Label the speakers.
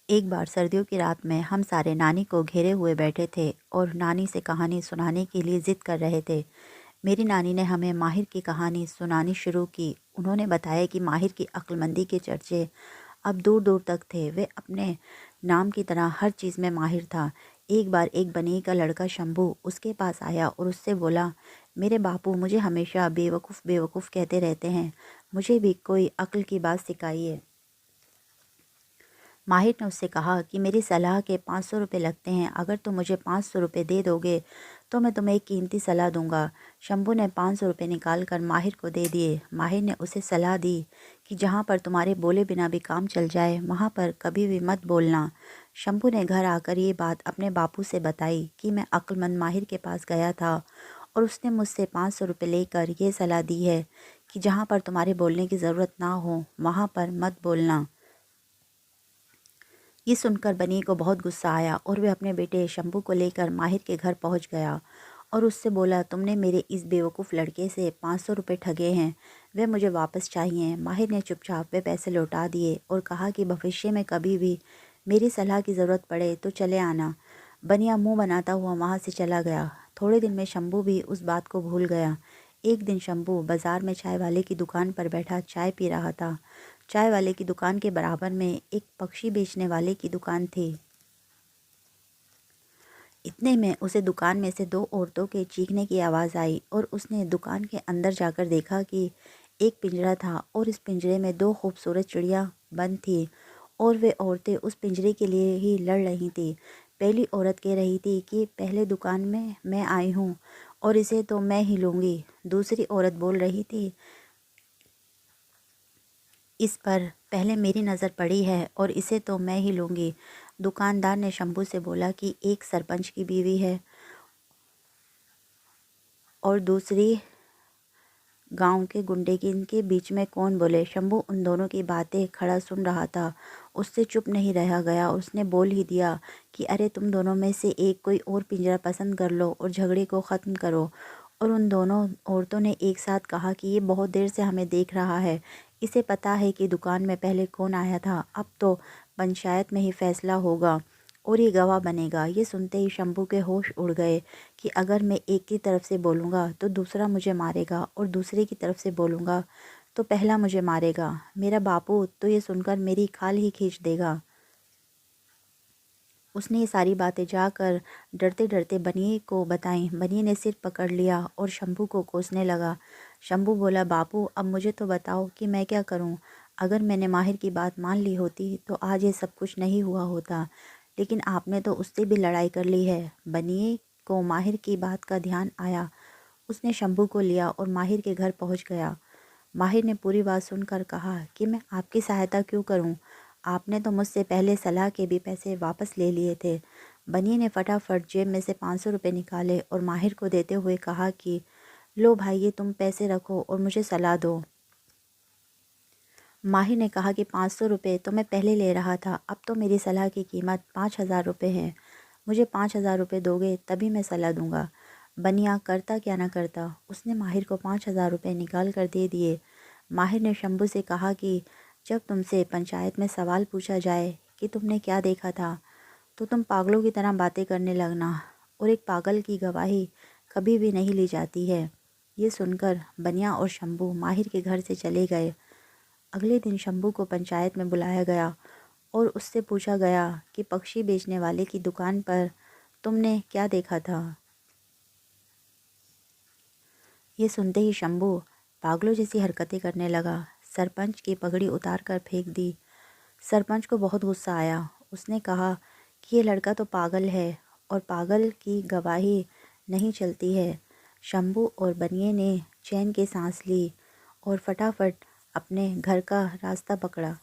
Speaker 1: एक बार सर्दियों की रात में हम सारे नानी को घेरे हुए बैठे थे और नानी से कहानी सुनाने के लिए जिद कर रहे थे। मेरी नानी ने हमें माहिर की कहानी सुनानी शुरू की। उन्होंने बताया कि माहिर की अक्लमंदी के चर्चे अब दूर दूर तक थे। वे अपने नाम की तरह हर चीज़ में माहिर था। एक बार एक बनिए का लड़का शंभू उसके पास आया और उससे बोला, मेरे बापू मुझे हमेशा बेवकूफ़ बेवकूफ़ कहते रहते हैं, मुझे भी कोई अक्ल की बात सिखाइए। माहिर ने उससे कहा कि मेरी सलाह के 500 रुपये लगते हैं। अगर तुम मुझे 500 रुपये दे दोगे तो मैं तुम्हें एक कीमती सलाह दूंगा। शंभू ने 500 रुपये निकाल कर माहिर को दे दिए। माहिर ने उसे सलाह दी कि जहाँ पर तुम्हारे बोले बिना भी काम चल जाए वहाँ पर कभी भी मत बोलना। शंभू ने घर आकर ये बात अपने बापू से बताई कि मैं अक्लमंद माहिर के पास गया था और उसने मुझसे 500 रुपये लेकर ये सलाह दी है कि जहाँ पर तुम्हारे बोलने की ज़रूरत ना हो वहाँ पर मत बोलना। ये सुनकर बनी को बहुत गुस्सा आया और वह अपने बेटे शंभू को लेकर माहिर के घर पहुंच गया और उससे बोला, तुमने मेरे इस बेवकूफ़ लड़के से 500 रुपये ठगे हैं, वे मुझे वापस चाहिए। माहिर ने चुपचाप वे पैसे लौटा दिए और कहा कि भविष्य में कभी भी मेरी सलाह की ज़रूरत पड़े तो चले आना। बनिया मुंह बनाता हुआ वहाँ से चला गया। थोड़े दिन में शंभू भी उस बात को भूल गया। एक दिन शंभू बाजार में चाय वाले की दुकान पर बैठा चाय पी रहा था। चाय वाले की दुकान के बराबर में एक पक्षी बेचने वाले की दुकान थी। इतने में उसे दुकान में से दो औरतों के चीखने की आवाज़ आई और उसने दुकान के अंदर जाकर देखा कि एक पिंजरा था और इस पिंजरे में दो खूबसूरत चिड़िया बंद थी और वे औरतें उस पिंजरे के लिए ही लड़ रही थी। पहली औरत कह रही थी कि पहले दुकान में मैं आई हूँ और इसे तो मैं ही लूँगी। दूसरी औरत बोल रही थी, इस पर पहले मेरी नज़र पड़ी है और इसे तो मैं ही लूँगी। दुकानदार ने शंभू से बोला कि एक सरपंच की बीवी है और दूसरी गांव के गुंडे की, इनके बीच में कौन बोले। शंभू उन दोनों की बातें खड़ा सुन रहा था। उससे चुप नहीं रहा गया। उसने बोल ही दिया कि अरे तुम दोनों में से एक कोई और पिंजरा पसंद कर लो और झगड़े को ख़त्म करो। और उन दोनों औरतों ने एक साथ कहा कि ये बहुत देर से हमें देख रहा है, इसे पता है कि दुकान में पहले कौन आया था। अब तो पंचायत में ही फैसला होगा और ये गवाह बनेगा। ये सुनते ही शंभू के होश उड़ गए कि अगर मैं एक की तरफ से बोलूँगा तो दूसरा मुझे मारेगा और दूसरे की तरफ से बोलूँगा तो पहला मुझे मारेगा। मेरा बापू तो ये सुनकर मेरी खाल ही खींच देगा। उसने ये सारी बातें जाकर डरते डरते बनिए को बताई। बनिए ने सिर पकड़ लिया और शंभू को कोसने लगा। शंभू बोला, बापू अब मुझे तो बताओ कि मैं क्या करूं। अगर मैंने माहिर की बात मान ली होती तो आज ये सब कुछ नहीं हुआ होता, लेकिन आपने तो उससे भी लड़ाई कर ली है। बनिए को माहिर की बात का ध्यान आया। उसने शंभू को लिया और माहिर के घर पहुंच गया। माहिर ने पूरी बात सुनकर कहा कि मैं आपकी सहायता क्यों करूं? आपने तो मुझसे पहले सलाह के भी पैसे वापस ले लिए थे। बनिए ने फटाफट जेब में से 500 रुपये निकाले और माहिर को देते हुए कहा कि लो भाई, ये तुम पैसे रखो और मुझे सलाह दो। माहिर ने कहा कि 500 रुपये तो मैं पहले ले रहा था, अब तो मेरी सलाह की कीमत 5,000 रुपये है। मुझे 5,000 रुपये दोगे तभी मैं सलाह दूंगा। बनिया करता क्या ना करता, उसने माहिर को 5,000 रुपये निकाल कर दे दिए। माहिर ने शंभू से कहा कि जब तुमसे पंचायत में सवाल पूछा जाए कि तुमने क्या देखा था तो तुम पागलों की तरह बातें करने लगना और एक पागल की गवाही कभी भी नहीं ली जाती है। ये सुनकर बनिया और शंभू माहिर के घर से चले गए। अगले दिन शंभू को पंचायत में बुलाया गया और उससे पूछा गया कि पक्षी बेचने वाले की दुकान पर तुमने क्या देखा था। ये सुनते ही शंभू पागलों जैसी हरकतें करने लगा। सरपंच की पगड़ी उतार कर फेंक दी। सरपंच को बहुत गुस्सा आया। उसने कहा कि ये लड़का तो पागल है और पागल की गवाही नहीं चलती है। शंभू और बनिए ने चैन की सांस ली और फटाफट अपने घर का रास्ता पकड़ा।